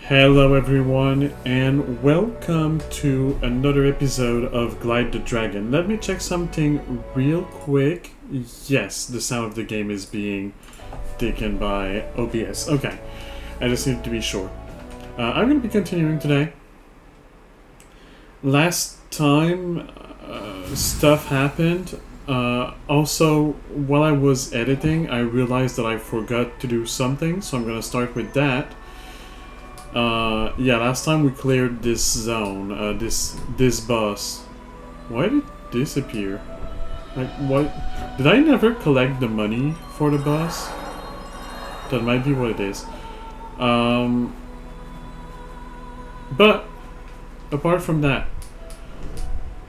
Hello everyone and welcome to another episode of Glyde the Dragon. Let me check something real quick. Yes, the sound of the game is being taken by OBS. Okay, I just need to be sure. I'm going to be continuing today. Last time stuff happened. Also, while I was editing, I realized that I forgot to do something, so I'm going to start with that. Yeah, last time we cleared this zone, this boss. Why did it disappear? Like, what? Did I never collect the money for the boss? That might be what it is. But, apart from that,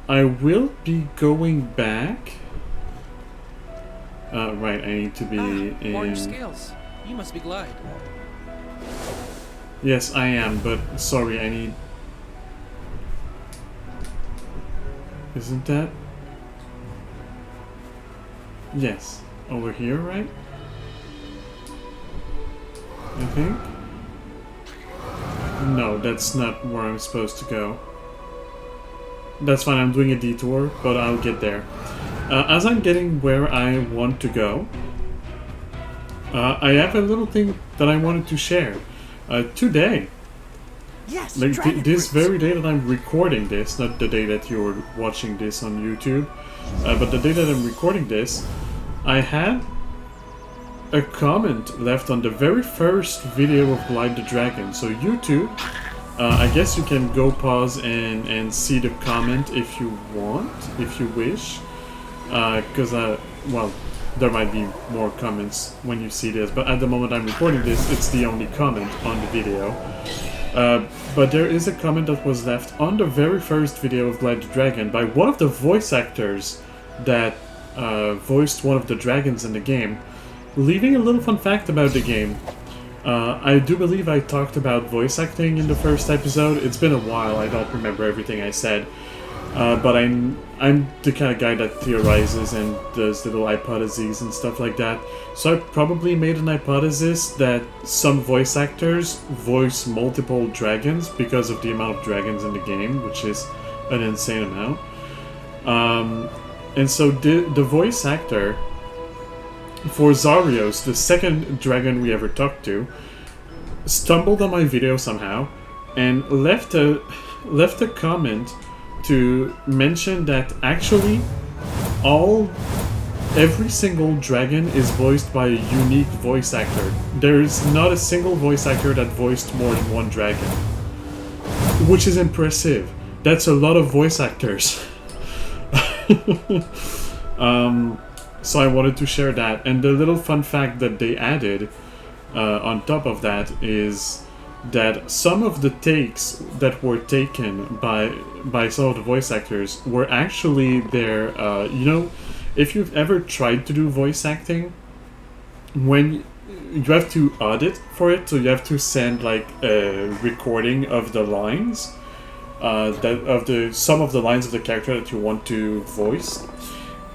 I will be going back. Right, I need to be in... More scales. You must be Glyde. Yes, I am, but sorry, I need... Isn't that... Yes, over here, right? I think? No, that's not where I'm supposed to go. That's fine, I'm doing a detour, but I'll get there. As I'm getting where I want to go, I have a little thing that I wanted to share. Today, yes, like this very day that I'm recording this, not the day that you're watching this on YouTube, but the day that I'm recording this, I had a comment left on the very first video of Glyde the Dragon. So YouTube, I guess you can go pause and see the comment if you want, if you wish, because well, there might be more comments when you see this, but at the moment I'm recording this, it's the only comment on the video. But there is a comment that was left on the very first video of Glyde the Dragon by one of the voice actors that voiced one of the dragons in the game, leaving a little fun fact about the game. I do believe I talked about voice acting in the first episode. It's been a while, I don't remember everything I said. But I'm the kind of guy that theorizes and does little hypotheses and stuff like that. So I probably made an hypothesis that some voice actors voice multiple dragons because of the amount of dragons in the game, which is an insane amount. And so the voice actor for Zarios, the second dragon we ever talked to, stumbled on my video somehow and left a comment to mention that actually every single dragon is voiced by a unique voice actor. There is not a single voice actor that voiced more than one dragon, which is impressive. That's a lot of voice actors. So I wanted to share that, and the little fun fact that they added on top of that is that some of the takes that were taken by some of the voice actors were actually their, you know, if you've ever tried to do voice acting, when you have to audit for it, so you have to send like a recording of the lines, some of the lines of the character that you want to voice,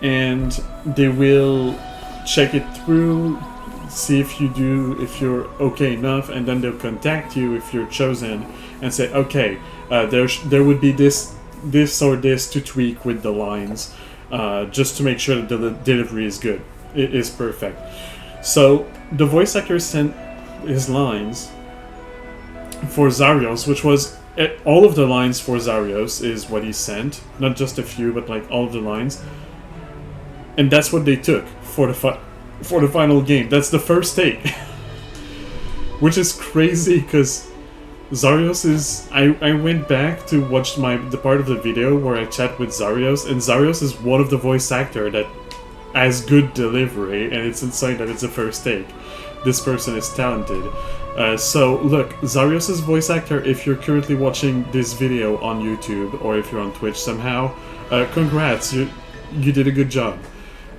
and they will check it through, see if you're okay enough, and then they'll contact you if you're chosen and say, okay, there would be this or this to tweak with the lines, just to make sure that the delivery is good. It is perfect. So the voice actor sent his lines for Zarios, which was all of the lines for Zarios is what he sent, not just a few, but like all of the lines, and that's what they took for the final game. That's the first take. Which is crazy, because Zarios is... I went back to watch the part of the video where I chat with Zarios, and Zarios is one of the voice actor that has good delivery, and it's insane that it's a first take. This person is talented. So, look, Zarios' voice actor, if you're currently watching this video on YouTube, or if you're on Twitch somehow, congrats, you did a good job.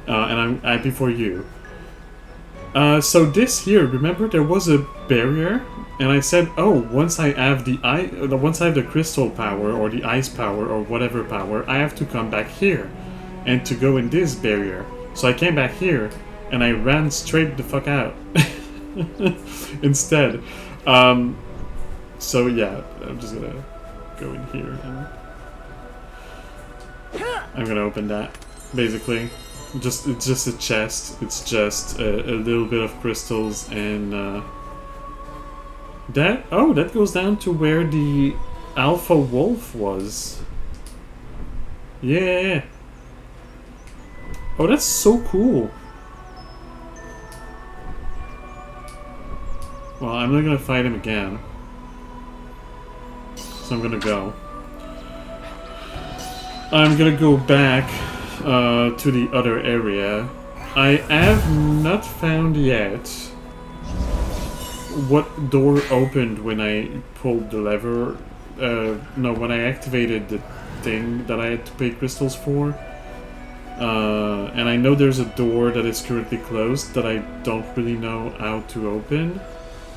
And I'm happy for you. So this here, remember there was a barrier, and I said, oh, once I have the crystal power or the ice power or whatever power, I have to come back here and to go in this barrier. So I came back here and I ran straight the fuck out instead. So yeah, I'm just gonna go in here and I'm gonna open that. Basically, it's just a chest. It's just a little bit of crystals and that goes down to where the alpha wolf was. Yeah. Oh, that's so cool. Well, I'm not gonna fight him again. So I'm gonna go. I'm gonna go back to the other area. I have not found yet what door opened when I pulled the lever. No, when I activated the thing that I had to pay crystals for. And I know there's a door that is currently closed that I don't really know how to open.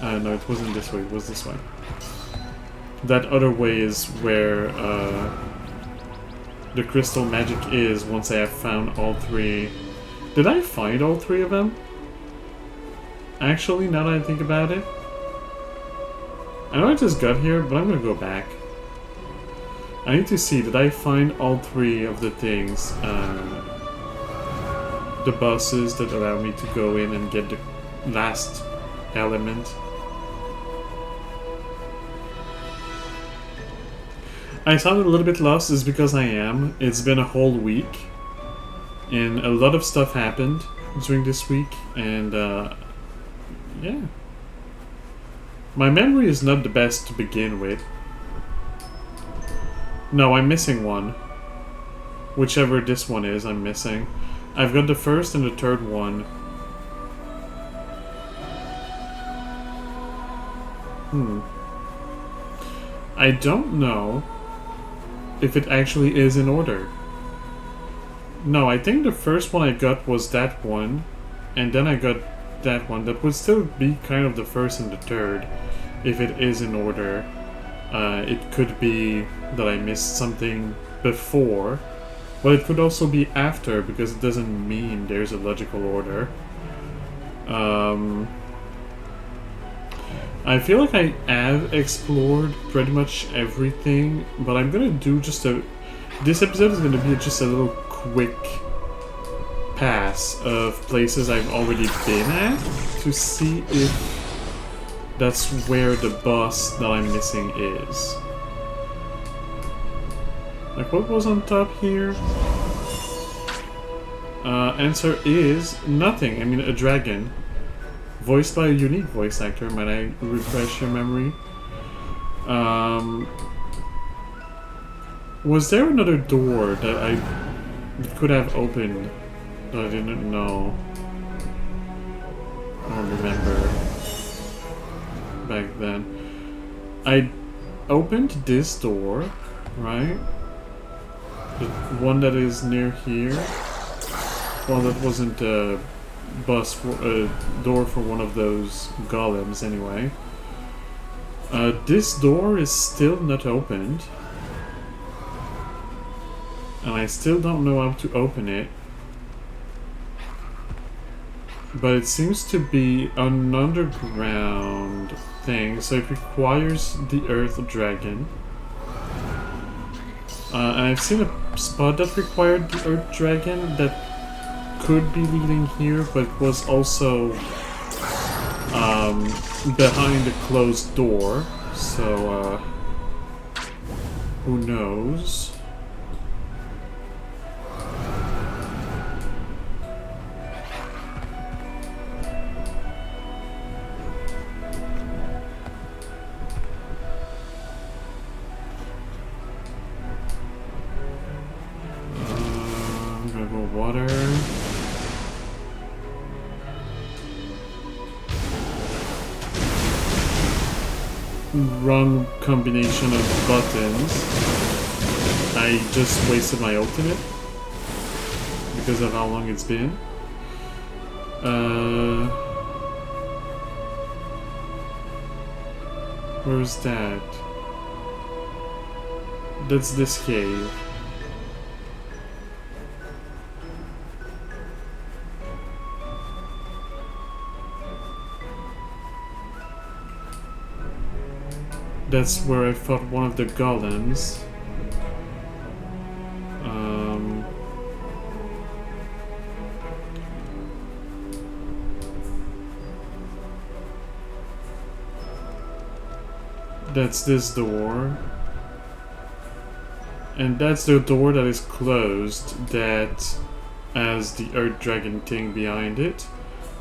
No, it wasn't this way, it was this way. That other way is where the crystal magic is once I have found all three. Did I find all three of them? Actually, now that I think about it. I know I just got here, but I'm gonna go back. I need to see, did I find all three of the things, the bosses that allow me to go in and get the last element? I sounded a little bit lost, is because I am. It's been a whole week, and a lot of stuff happened during this week, and yeah. My memory is not the best to begin with. No, I'm missing one. Whichever this one is, I'm missing. I've got the first and the third one. I don't know if it actually is in order. No, I think the first one I got was that one, and then I got that one. That would still be kind of the first and the third, if it is in order. It could be that I missed something before, but it could also be after, because it doesn't mean there's a logical order. I feel like I have explored pretty much everything, but I'm gonna do just a... This episode is gonna be just a little quick pass of places I've already been at to see if that's where the boss that I'm missing is. Like, what was on top here? Answer is nothing. I mean, a dragon. Voiced by a unique voice actor, might I refresh your memory? Was there another door that I could have opened that I didn't know? I don't remember back then. I opened this door, right? The one that is near here. Well, that wasn't a bus for a door for one of those golems anyway. This door is still not opened, and I still don't know how to open it, but it seems to be an underground thing, so it requires the Earth Dragon. And I've seen a spot that required the Earth Dragon that could be leading here, but was also behind a closed door, so who knows? I'm gonna go water. Wrong combination of buttons. I just wasted my ultimate because of how long it's been. Where's that? That's this cave. That's where I fought one of the golems. That's this door. And that's the door that is closed that has the Earth Dragon thing behind it.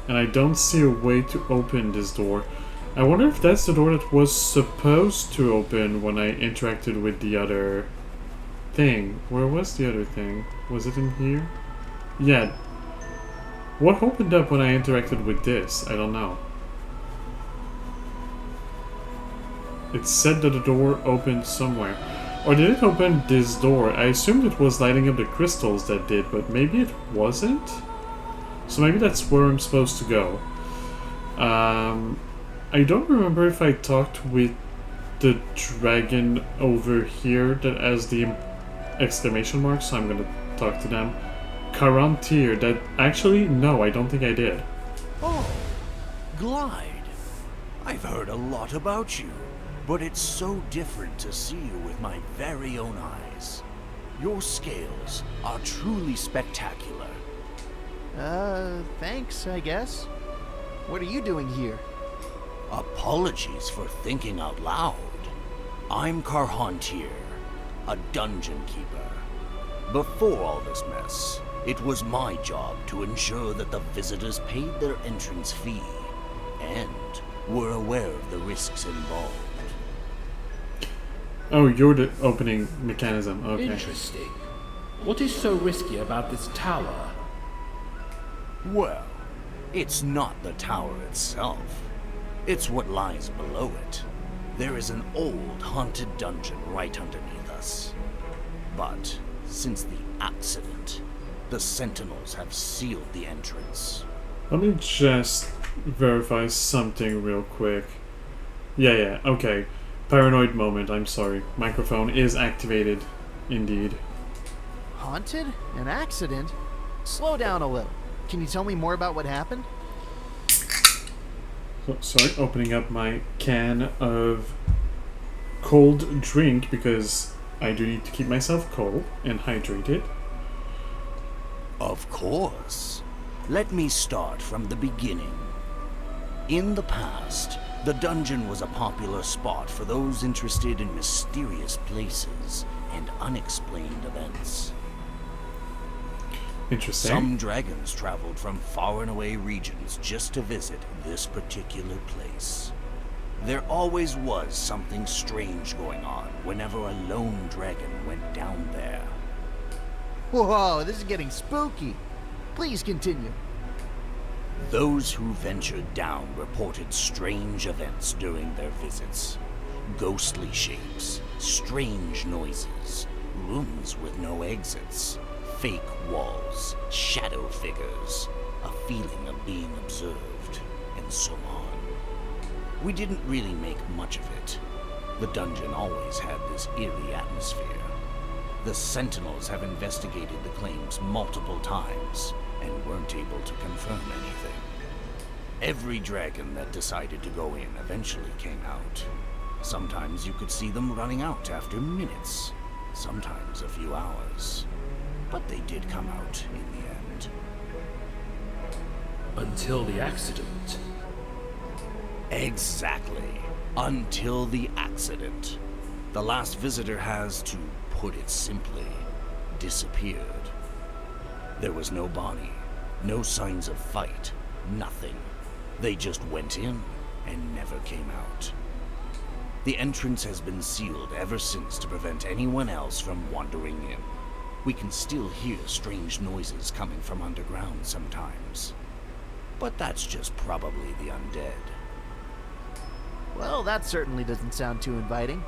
And I don't see a way to open this door. I wonder if that's the door that was supposed to open when I interacted with the other thing. Where was the other thing? Was it in here? Yeah. What opened up when I interacted with this? I don't know. It said that the door opened somewhere. Or did it open this door? I assumed it was lighting up the crystals that did, but maybe it wasn't? So maybe that's where I'm supposed to go. I don't remember if I talked with the dragon over here that has the exclamation mark, so I'm gonna talk to them. Karantir, that actually, no, I don't think I did. Oh, Glyde. I've heard a lot about you, but it's so different to see you with my very own eyes. Your scales are truly spectacular. Thanks, I guess. What are you doing here? Apologies for thinking out loud. I'm Karhantir, a dungeon keeper. Before all this mess, it was my job to ensure that the visitors paid their entrance fee and were aware of the risks involved. Oh, you're the opening mechanism, okay. Interesting. What is so risky about this tower? Well, it's not the tower itself. It's what lies below it. There is an old haunted dungeon right underneath us. But since the accident, the Sentinels have sealed the entrance. Let me just verify something real quick. Yeah, okay. Paranoid moment, I'm sorry. Microphone is activated, indeed. Haunted? An accident? Slow down a little. Can you tell me more about what happened? So, sorry, opening up my can of cold drink because I do need to keep myself cold and hydrated. Of course. Let me start from the beginning. In the past, the dungeon was a popular spot for those interested in mysterious places and unexplained events. Interesting. Some dragons traveled from far and away regions just to visit this particular place. There always was something strange going on whenever a lone dragon went down there. Whoa, this is getting spooky. Please continue. Those who ventured down reported strange events during their visits. Ghostly shapes, strange noises, rooms with no exits, fake walls, shadow figures, a feeling of being observed, and so on. We didn't really make much of it. The dungeon always had this eerie atmosphere. The Sentinels have investigated the claims multiple times and weren't able to confirm anything. Every dragon that decided to go in eventually came out. Sometimes you could see them running out after minutes, sometimes a few hours. But they did come out in the end. Until the accident. Exactly. Until the accident. The last visitor has, to put it simply, disappeared. There was no body, no signs of fight, nothing. They just went in and never came out. The entrance has been sealed ever since to prevent anyone else from wandering in. We can still hear strange noises coming from underground sometimes. But that's just probably the undead. Well, that certainly doesn't sound too inviting.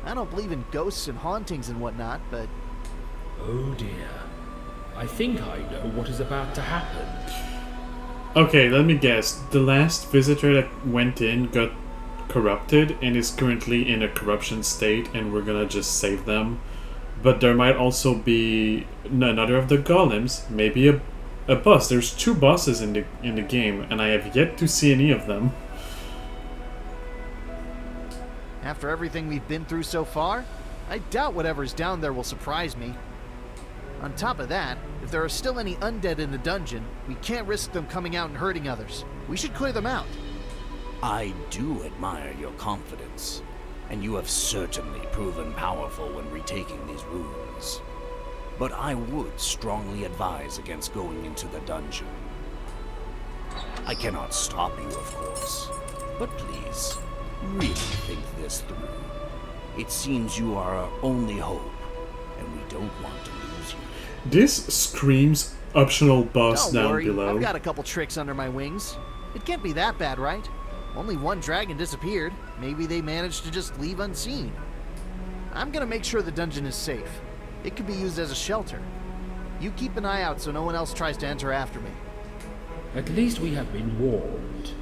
I don't believe in ghosts and hauntings and whatnot, but... Oh dear. I think I know what is about to happen. Okay, let me guess. The last visitor that went in got corrupted and is currently in a corruption state, and we're gonna just save them. But there might also be another of the golems, maybe a boss. There's 2 bosses in the game, and I have yet to see any of them. After everything we've been through so far, I doubt whatever's down there will surprise me. On top of that, if there are still any undead in the dungeon, we can't risk them coming out and hurting others. We should clear them out. I do admire your confidence, and you have certainly proven powerful when retaking these ruins. But I would strongly advise against going into the dungeon. I cannot stop you, of course, but please, really think this through. It seems you are our only hope, and we don't want to lose you. This screams optional boss Don't down worry, below. I've got a couple tricks under my wings. It can't be that bad, right? Only one dragon disappeared. Maybe they managed to just leave unseen. I'm gonna make sure the dungeon is safe. It could be used as a shelter. You keep an eye out so no one else tries to enter after me. At least we have been warned.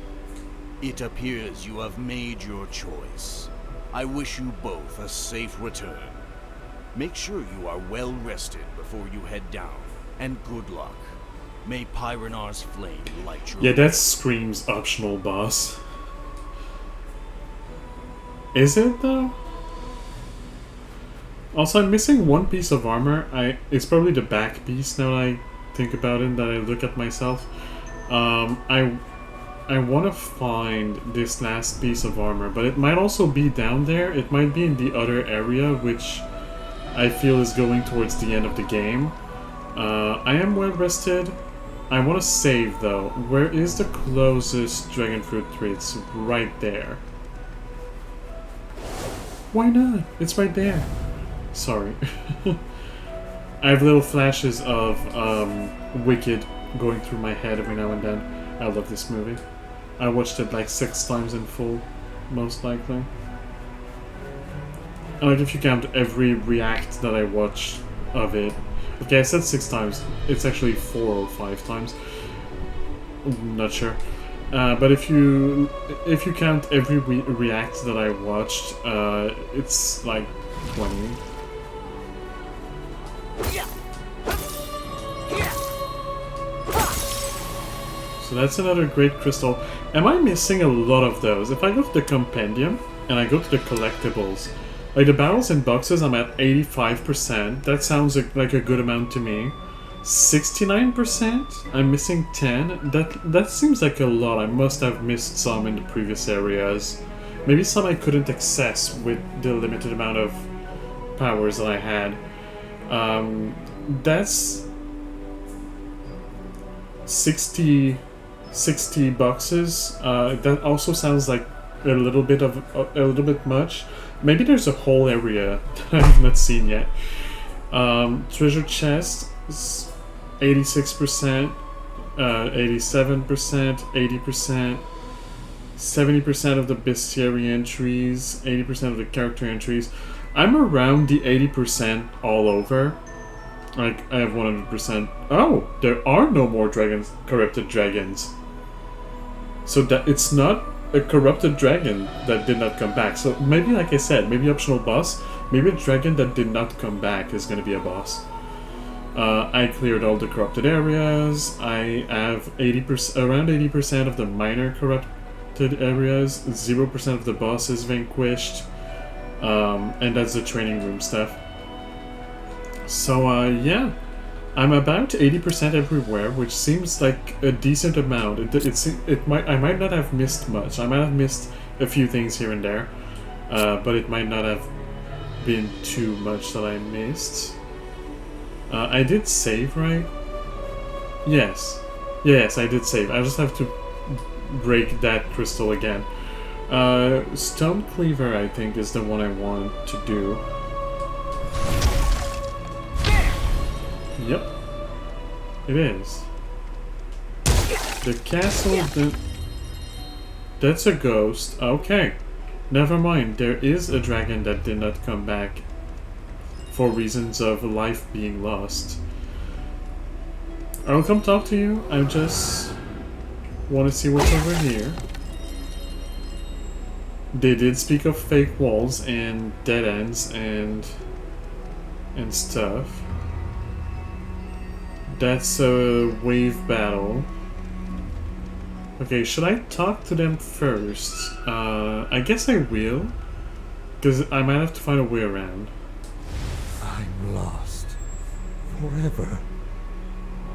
It appears you have made your choice. I wish you both a safe return. Make sure you are well rested before you head down, and good luck. May Pyronar's flame light your Yeah, that screams optional boss. Is it though? Also, I'm missing one piece of armor. It's probably the back piece now that I think about it, that I look at myself. I want to find this last piece of armor, but it might also be down there. It might be in the other area, which I feel is going towards the end of the game. I am well rested. I want to save though. Where is the closest dragon fruit tree? It's right there. Why not? It's right there. Sorry. I have little flashes of Wicked going through my head every now and then. I love this movie. I watched it like 6 times in full, most likely. And like if you count every react that I watch of it. Okay, I said 6 times. It's actually 4 or 5 times. I'm not sure. But if you count every react that I watched, it's like 20. So that's another great crystal. Am I missing a lot of those? If I go to the compendium and I go to the collectibles, like the barrels and boxes, I'm at 85%. That sounds like a good amount to me. 69%? I'm missing 10? That seems like a lot. I must have missed some in the previous areas. Maybe some I couldn't access with the limited amount of powers that I had. That's 60 boxes. That also sounds like a little bit much. Maybe there's a whole area that I've not seen yet. Treasure chest is 86%, 87%, 80%, 70% of the bestiary entries, 80% of the character entries. I'm around the 80% all over. Like, I have 100%. Oh, there are no more dragons, corrupted dragons. So that it's not a corrupted dragon that did not come back. So maybe, like I said, maybe optional boss. Maybe a dragon that did not come back is going to be a boss. I cleared all the corrupted areas. I have around 80% of the minor corrupted areas. 0% of the bosses vanquished. And that's the training room stuff. So, yeah. I'm about 80% everywhere, which seems like a decent amount. I might not have missed much. I might have missed a few things here and there, but it might not have been too much that I missed. I did save, right? Yes. Yes, I did save. I just have to break that crystal again. Stone Cleaver, I think, is the one I want to do. Yep, it is. The castle, that's a ghost. Okay, never mind. There is a dragon that did not come back for reasons of life being lost. I'll come talk to you. I just want to see what's over here. They did speak of fake walls and dead ends and stuff. That's a wave battle. Okay, should I talk to them first? I guess I will. Because I might have to find a way around. I'm lost. Forever.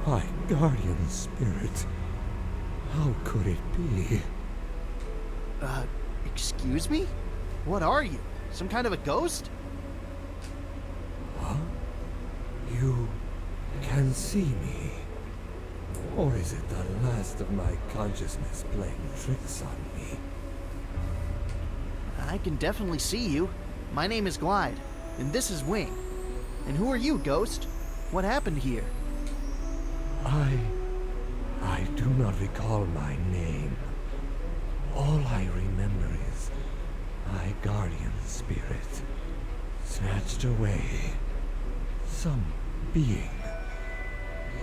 My guardian spirit. How could it be? Excuse me? What are you? Some kind of a ghost? Huh? You can see me? Or is it the last of my consciousness playing tricks on me? I can definitely see you. My name is Glyde, and this is Wing. And who are you, ghost? What happened here? I do not recall my name. All I remember is my guardian spirit snatched away some being.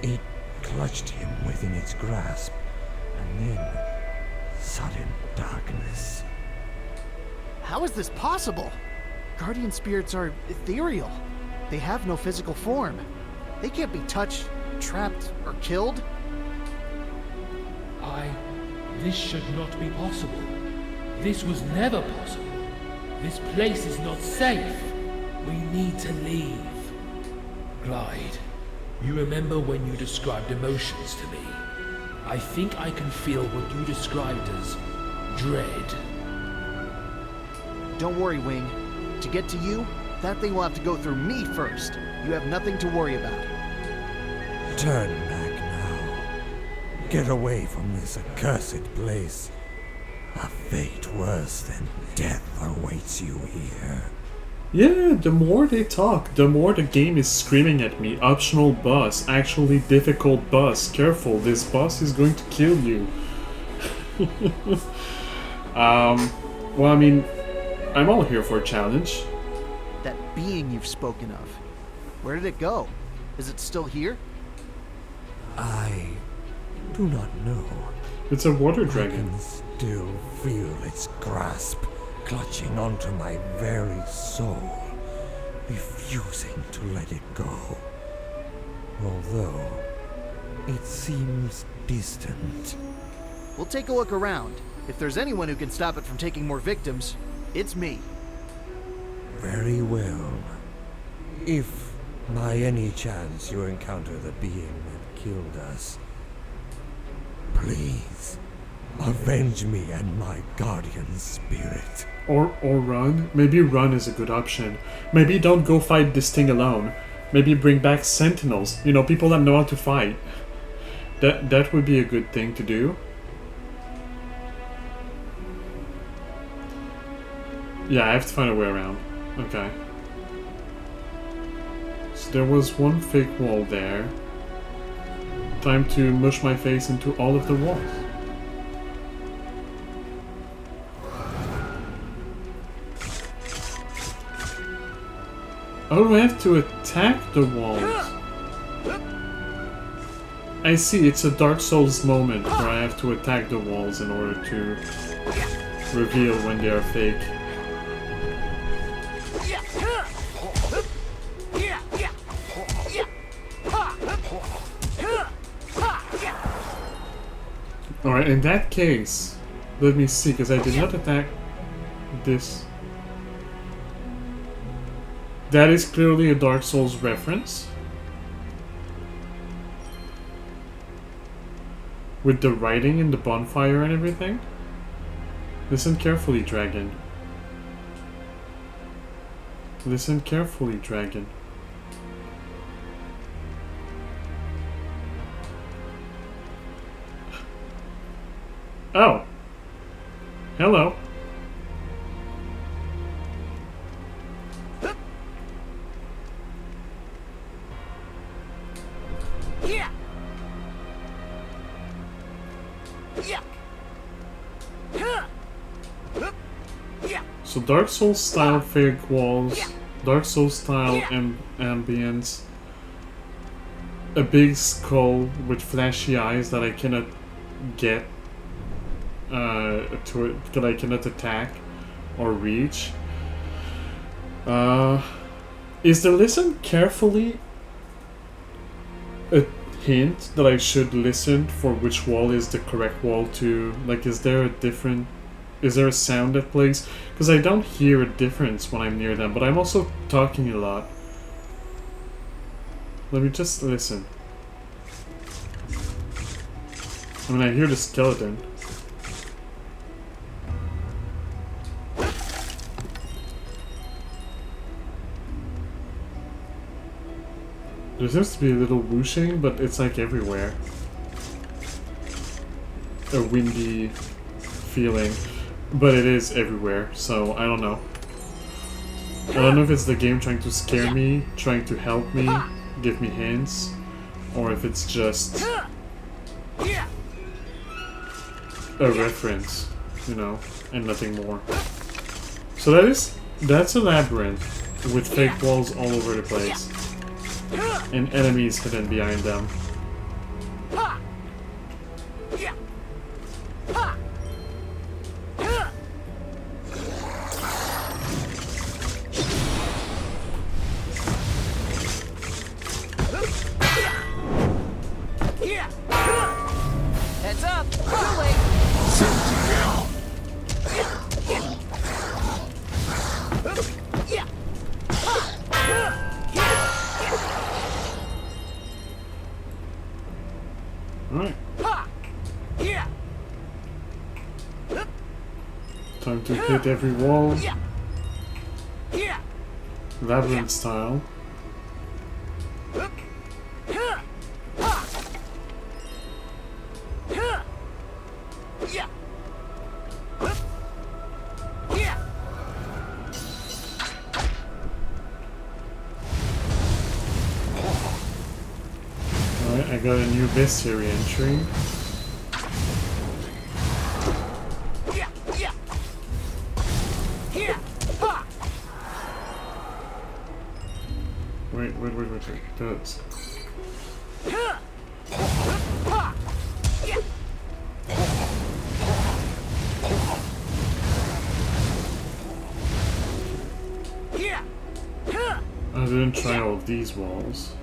It clutched him within its grasp, and then sudden darkness. How is this possible? Guardian spirits are ethereal. They have no physical form. They can't be touched, trapped, or killed. This should not be possible. This was never possible. This place is not safe. We need to leave. Glyde, you remember when you described emotions to me? I think I can feel what you described as dread. Don't worry, Wing. To get to you, that thing will have to go through me first. You have nothing to worry about. Turn back now. Get away from this accursed place. A fate worse than death awaits you here. Yeah, the more they talk, the more the game is screaming at me. Optional boss, actually difficult boss. Careful, this boss is going to kill you. Well, I mean, I'm all here for a challenge. That being you've spoken of, where did it go? Is it still here? I do not know. It's a water I dragon. can still feel its grasp clutching onto my very soul, refusing to let it go. Although, it seems distant. We'll take a look around. If there's anyone who can stop it from taking more victims, it's me. Very well. If by any chance you encounter the being that killed us, please avenge me and my guardian spirit. Or run. Maybe run is a good option. Maybe don't go fight this thing alone. Maybe bring back sentinels. You know, people that know how to fight. That would be a good thing to do. Yeah, I have to find a way around. Okay. So there was one fake wall there. Time to mush my face into all of the walls. Oh, I have to attack the walls. I see, it's a Dark Souls moment where I have to attack the walls in order to reveal when they are fake. Alright, in that case, let me see, because I did not attack this. That is clearly a Dark Souls reference. With the writing and the bonfire and everything. Listen carefully, dragon. Listen carefully, dragon. Oh. Hello. So Dark Souls style fake walls, Dark Souls style ambience, a big skull with flashy eyes that I cannot get to it, that I cannot attack or reach. Is the listen carefully a hint that I should listen for which wall is the correct wall to? Like, is there a different is there a sound that plays? Because I don't hear a difference when I'm near them, but I'm also talking a lot. Let me just listen. I mean, I hear the skeleton. There seems to be a little whooshing, but it's like everywhere. A windy feeling. But it is everywhere, so I don't know. I don't know if it's the game trying to scare me, trying to help me, give me hints, or if it's just a reference, you know, and nothing more. So that's a labyrinth with fake walls all over the place. And enemies hidden behind them. Heads up! Cooling! Alright. Time to hit every wall. Labyrinth style. Alright, I got a new bestiary entry. Wait. That's... I didn't try all of these walls.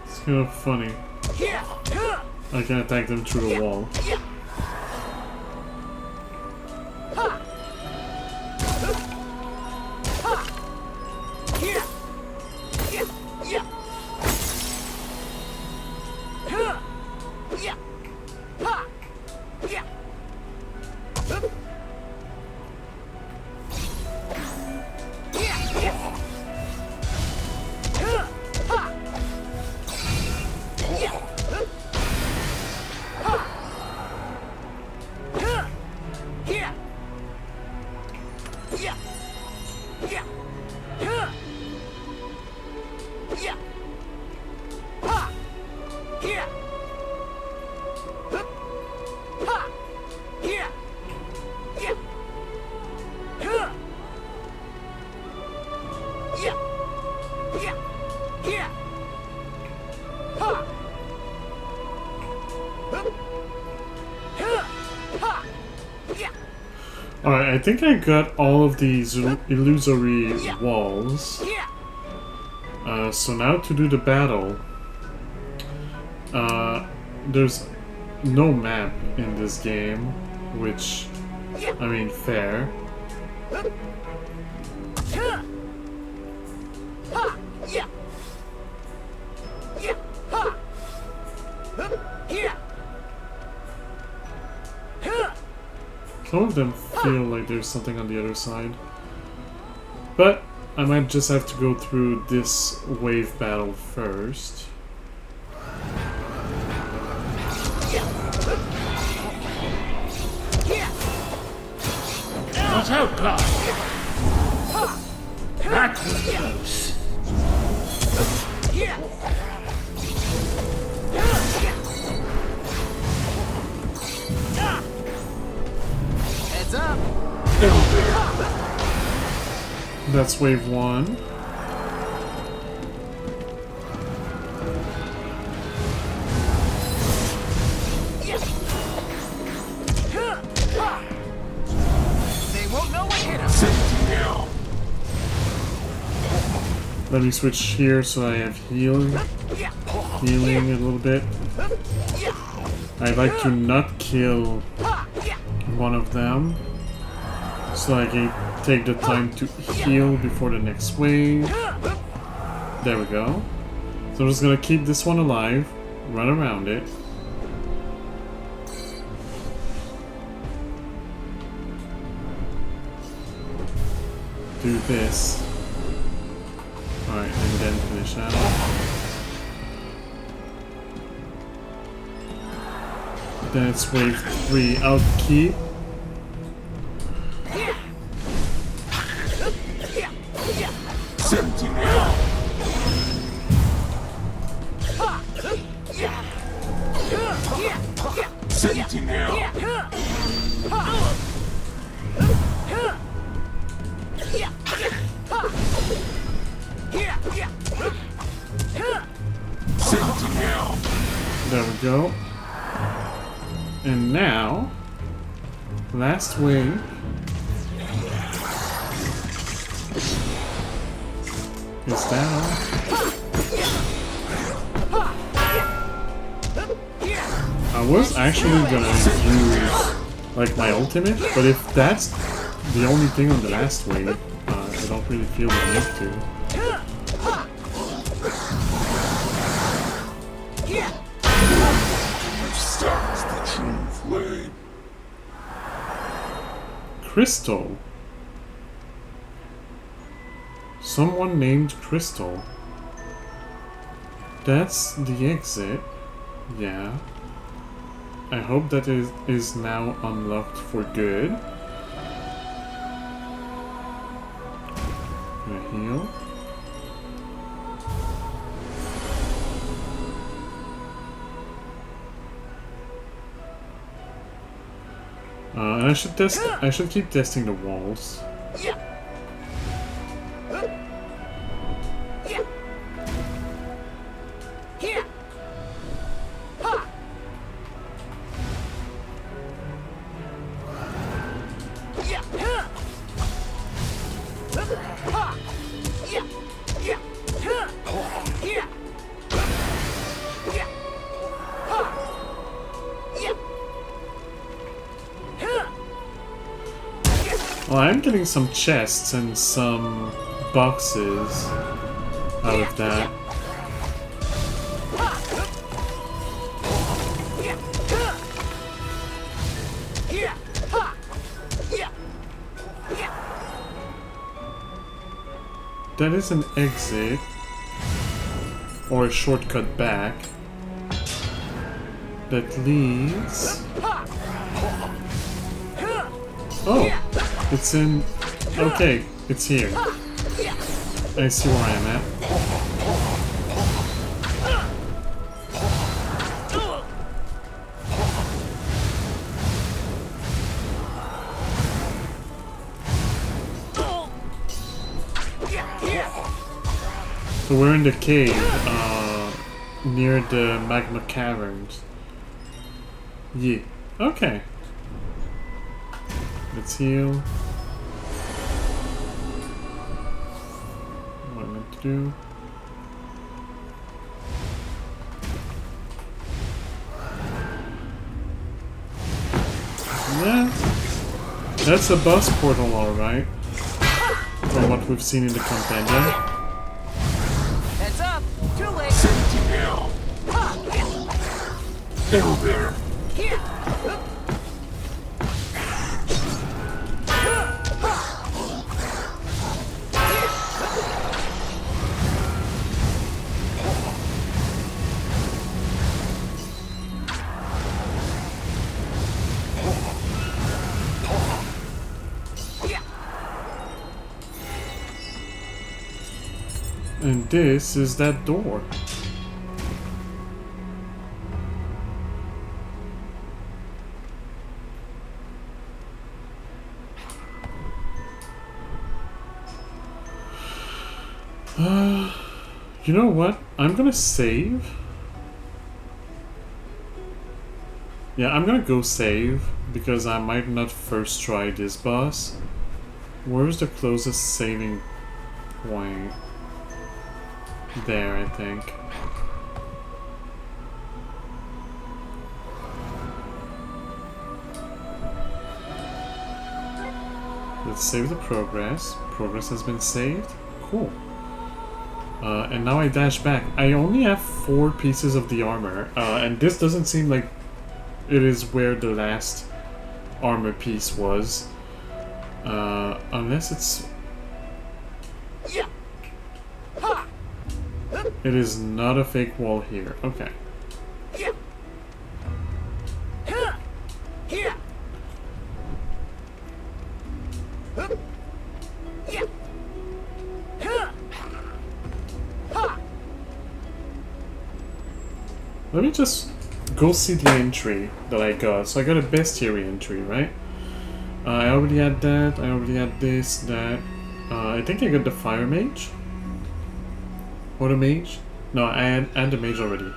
It's kind of funny. I can attack them through the wall. Alright, I think I got all of these illusory walls. So now to do the battle. There's no map in this game, which, I mean, fair. Some of them feel like there's something on the other side. But I might just have to go through this wave battle first. Watch out, Glyde! That was close. Heads up! That's wave 1. They won't know what hit us. Let me switch here so I have healing a little bit. I'd like to not kill one of them, so I can take the time to heal before the next wave. There we go. So I'm just gonna keep this one alive, run around it. Do this. Alright, and then finish that off. Then it's wave 3. I'll keep. There we go. And now, last wave. Is that all? I was actually gonna use like my ultimate, but if that's the only thing on the last wave, I don't really feel the need to. Starts the true flame. Crystal. Someone named Crystal. That's the exit. Yeah. I hope that is now unlocked for good. Gonna heal. And I should keep testing the walls. Well, I'm getting some chests and some boxes out of that. That is an exit or a shortcut back that leads. Oh, it's in. Okay, it's here. I see where I am at. So we're in the cave, near the magma caverns. Yeah. Okay. Let's heal. What am I meant to do? Yeah. That's a bus portal, alright. From what we've seen in the compendium. Heads up! Too late! Sentinel. Over there. And this is that door. You know what? I'm gonna save. Yeah, I'm gonna go save because I might not first try this boss. Where's the closest saving point? There, I think. Let's save the progress. Progress has been saved. Cool. And now I dash back. I only have 4 pieces of the armor, and this doesn't seem like it is where the last armor piece was. Unless it's... It is not a fake wall here. Okay. Let me just go see the entry that I got. So I got a bestiary entry, right? I already had that. I already had this, that. I think I got the fire mage. Or the mage? No, I had the mage already.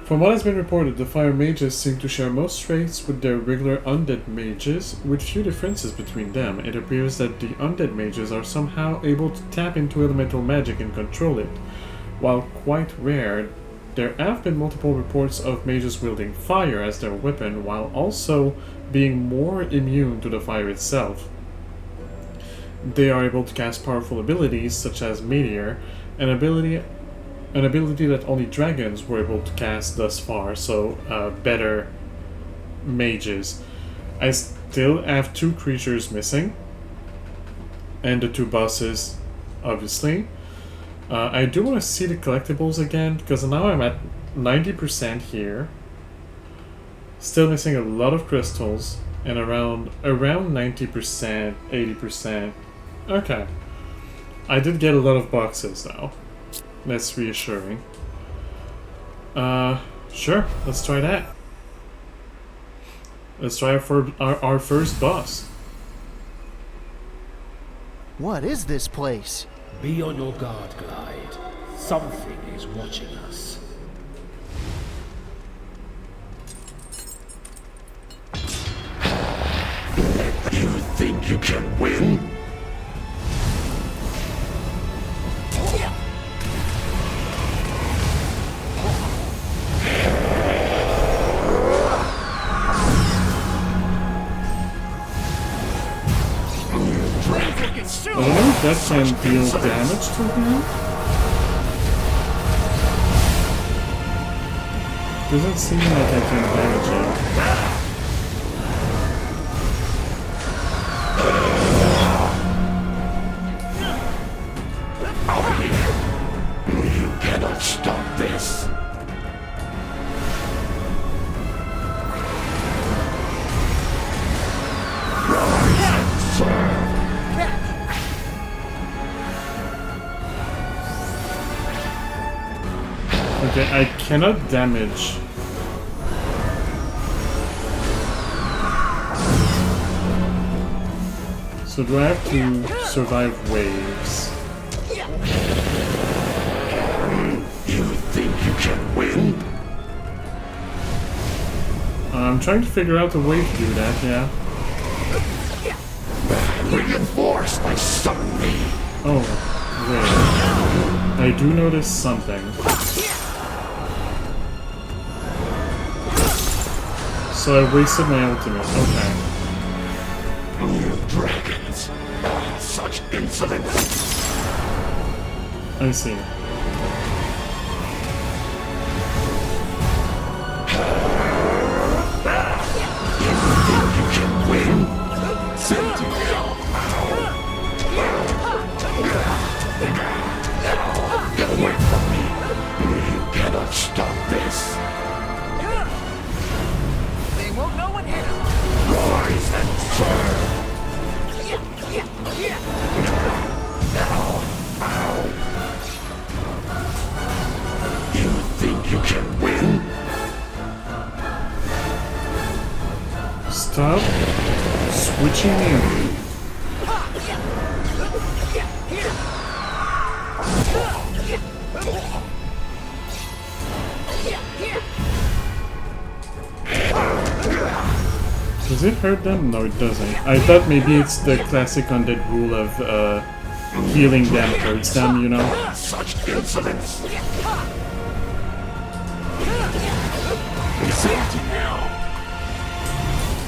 From what has been reported, the fire mages seem to share most traits with their regular undead mages, with few differences between them. It appears that the undead mages are somehow able to tap into elemental magic and control it. While quite rare, there have been multiple reports of mages wielding fire as their weapon, while also being more immune to the fire itself. They are able to cast powerful abilities such as Meteor, an ability that only dragons were able to cast thus far, so better mages. I still have 2 creatures missing, and the 2 bosses, obviously. I do want to see the collectibles again, because now I'm at 90% here. Still missing a lot of crystals, and around 90%, 80%. Okay. I did get a lot of boxes though. That's reassuring. Sure, let's try that. Let's try our first boss. What is this place? Be on your guard, Glyde. Something is watching us. You think you can win? I don't know if that can deal damage to him. Doesn't seem like I can damage him. You cannot stop this. Rise and serve. Okay, I cannot damage. So do I have to survive waves? You think you can win? I'm trying to figure out a way to do that, yeah. Reinforced by summon me. Oh, wait. I do notice something. So I wasted my ultimate, okay. You dragons. Such insolence. I see. You can win? Send to hell. Get away from me. You cannot stop this. They won't know what hit them. Rise and serve. Stop switching in. Does it hurt them? No, it doesn't. I thought maybe it's the classic undead rule of healing them hurts them, you know? Such insolence! It's empty now.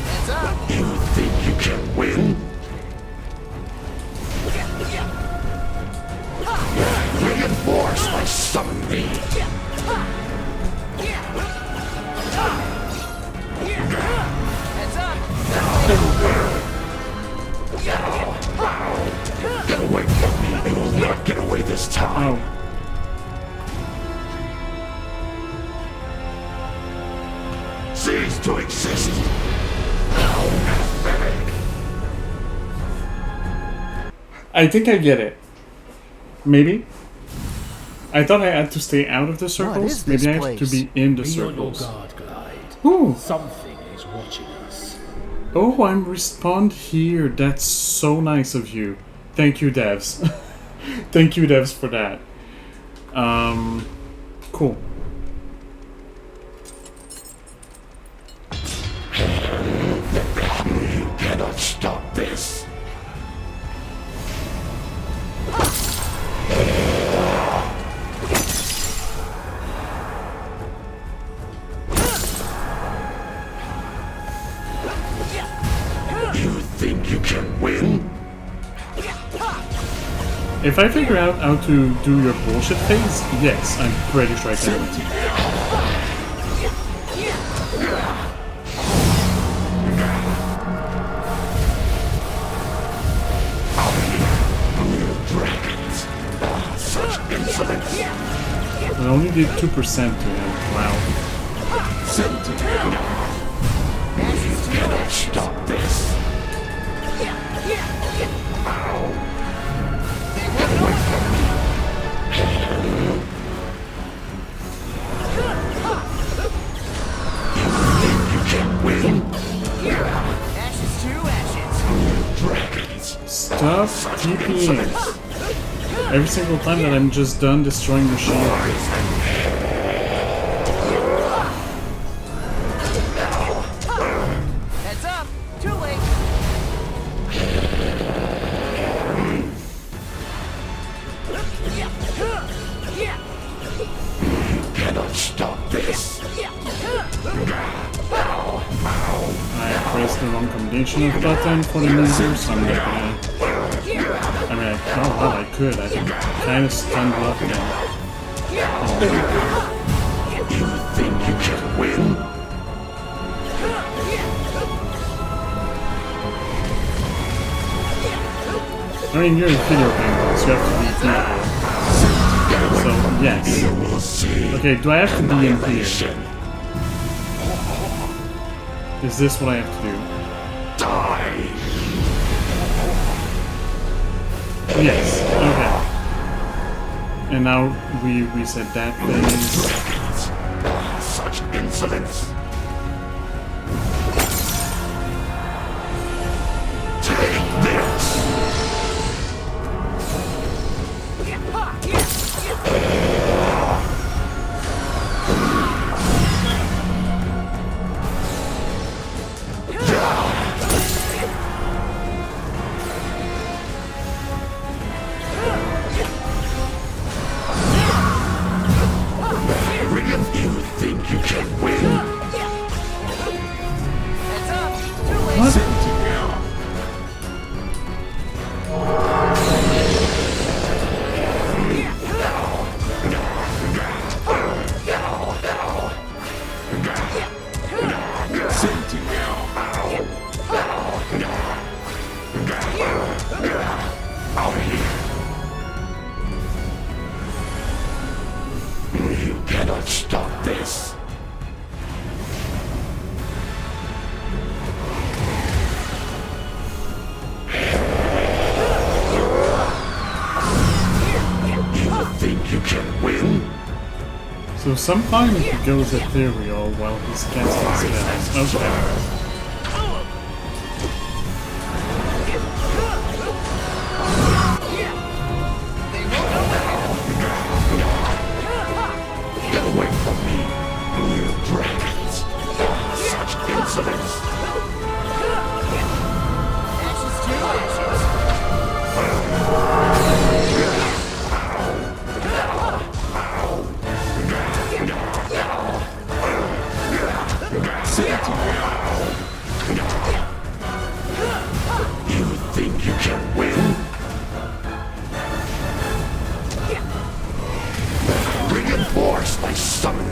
Heads up! You think you can win? Reinforce my summon me. Heads up! Get away from me. You will not get away this time. Oh. Cease to exist. I think I get it. Maybe. I thought I had to stay out of the circles. is this Maybe I have to place? be in the Be on your circles. guard, Glyde. Ooh. Something is watching us. Oh, I'm respawned here. That's so nice of you. Thank you, devs. Thank you, devs, for that. Cool. You cannot stop this. You think you can win? If I figure out how to do your bullshit phase, yes, I'm pretty sure I can win. Dragons. Such insolence. I only did 2% to him. Wow. You cannot stop this. You can win. Ashes to ashes. Dragons. Stop TPing. Every single time that I'm just done destroying the shield. Heads up! Too late! Cannot stop this. I pressed the wrong combination of button for the meter, so I'm not gonna... I mean, oh well, I could. I kind of stunned block them. You think you can win? I mean, you're in video game, so you have to be careful. So, yes. You will see. Okay, do I have to be in here? Salvation. Is this what I have to do? Die. Yes, okay. And now we reset that phase. Dragons. Such insolence. Take this. You think you can win? Heads up! Too late! What? You cannot stop this. You think you can win? So sometimes he goes ethereal while he's casting spells. Okay.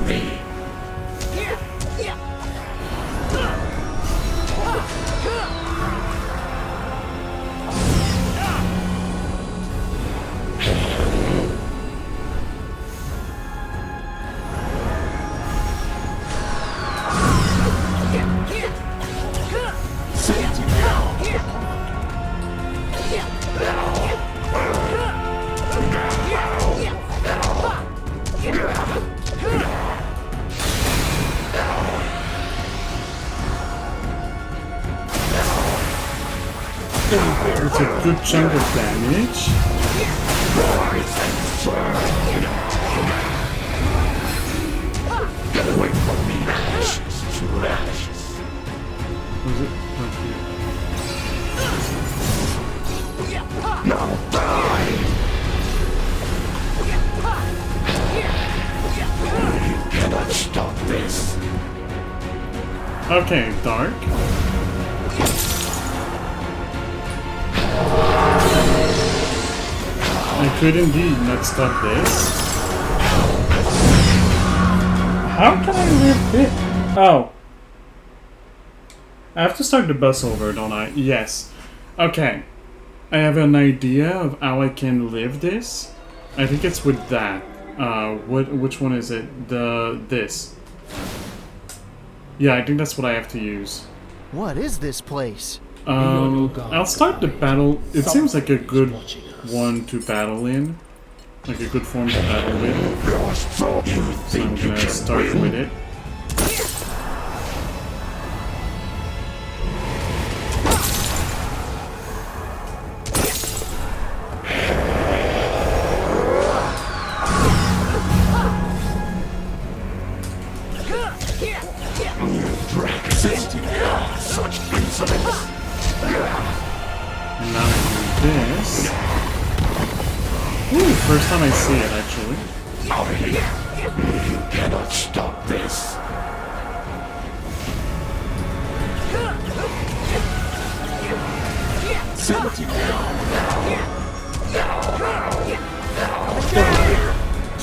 me. It's a good chunk of damage. Get away from me, ashes to ashes. Was it? Oh, Now die! You cannot stop this. here. Okay, dark. I could indeed not stop this. How can I live this? Oh. I have to start the bus over, don't I? Yes. Okay. I have an idea of how I can live this. I think it's with that. Which one is it? This. Yeah, I think that's what I have to use. What is this place? I'll start the battle. It seems like a good one to battle in. Like a good form to battle with. So I'm gonna start with it. Such insolence! And now I do this. Ooh, first time I see it actually. Out of here! You cannot stop this!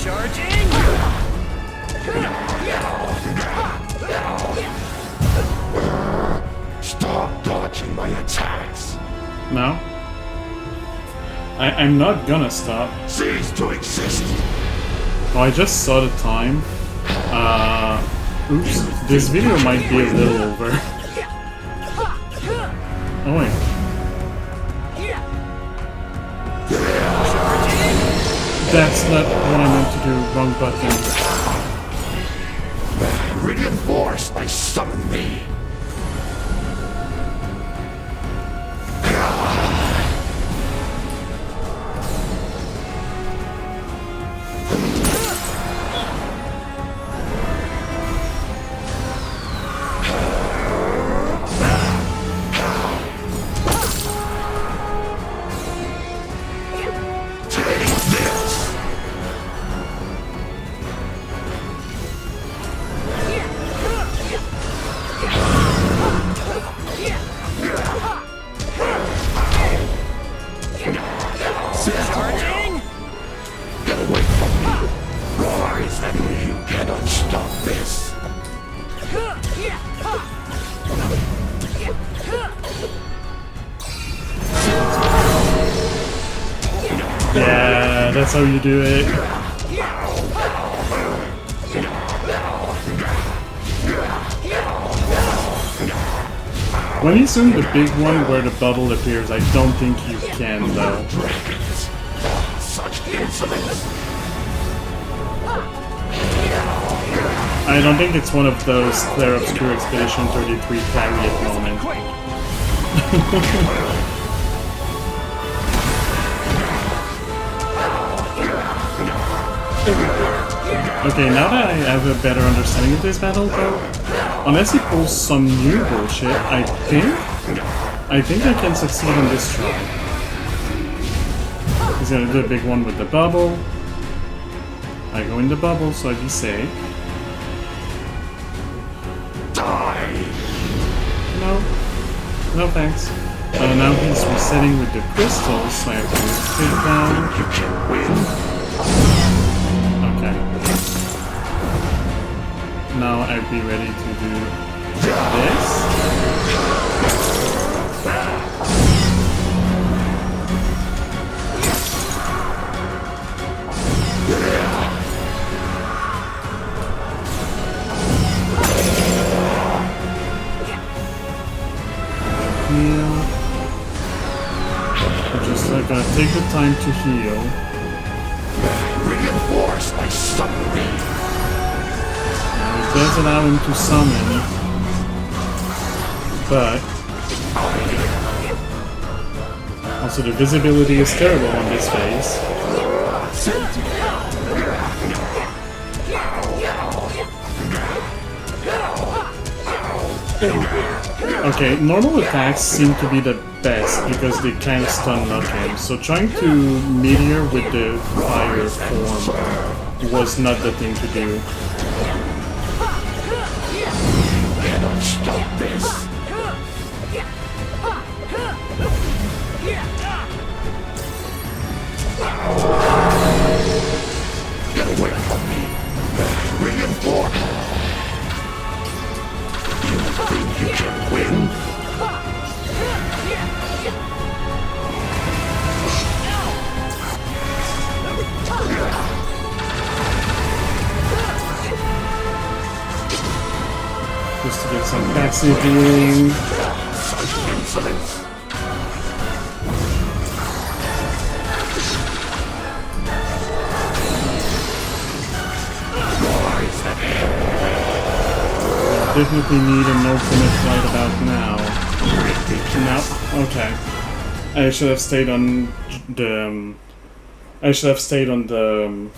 Charging! Stop dodging my attacks! No? I'm not gonna stop. Cease to exist! Oh, I just saw the time. Oops. This video might be a little over. Oh wait. That's not what I meant to do. Wrong button. Radiant force, I summon thee! Yeah, that's how you do it. When you zoom the big one where the bubble appears, I don't think you can though. Such insolence! I don't think it's one of those Clair Obscure Expedition 33 carry it moment. Okay, now that I have a better understanding of this battle though, unless he pulls some new bullshit, I think I can succeed on this try. He's gonna do a big one with the bubble. I go in the bubble so I be safe. No thanks. Now he's resetting with the crystals, so I have to take down. Okay. now I'd be ready to do this. Heal. I'm just gonna take the time to heal. Reinforce my summary. Now it does allow him to summon, but also the visibility is terrible on this phase. Okay, normal attacks seem to be the best because they kind of stun knock him, so trying to meteor with the fire form was not the thing to do. Cannot stop this. Get away from me. Reinforce. You think you can win? Just to get some passive healing. Such insolence. Definitely need an alternate right about now. No, okay. I should have stayed on the. I should have stayed on the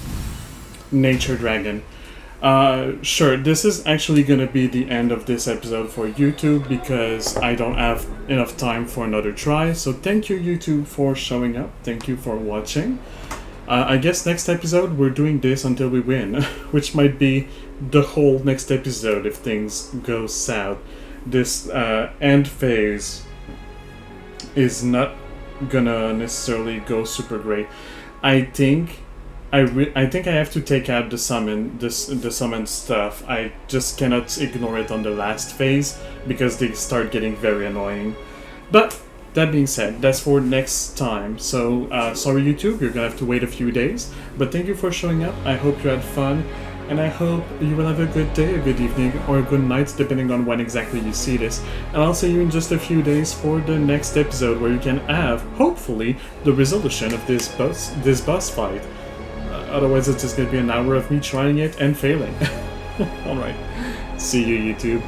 nature dragon. Sure, this is actually gonna be the end of this episode for YouTube because I don't have enough time for another try. So thank you, YouTube, for showing up. Thank you for watching. I guess next episode we're doing this until we win, which might be the whole next episode if things go south. This end phase is not gonna necessarily go super great. I think I think I have to take out the summon stuff. I just cannot ignore it on the last phase because they start getting very annoying. But that being said, that's for next time. So sorry YouTube, you're gonna have to wait a few days. But thank you for showing up. I hope you had fun, and I hope you will have a good day, a good evening, or a good night, depending on when exactly you see this. And I'll see you in just a few days for the next episode, where you can have, hopefully, the resolution of this boss fight. Otherwise, it's just gonna be an hour of me trying it and failing. Alright, see you YouTube.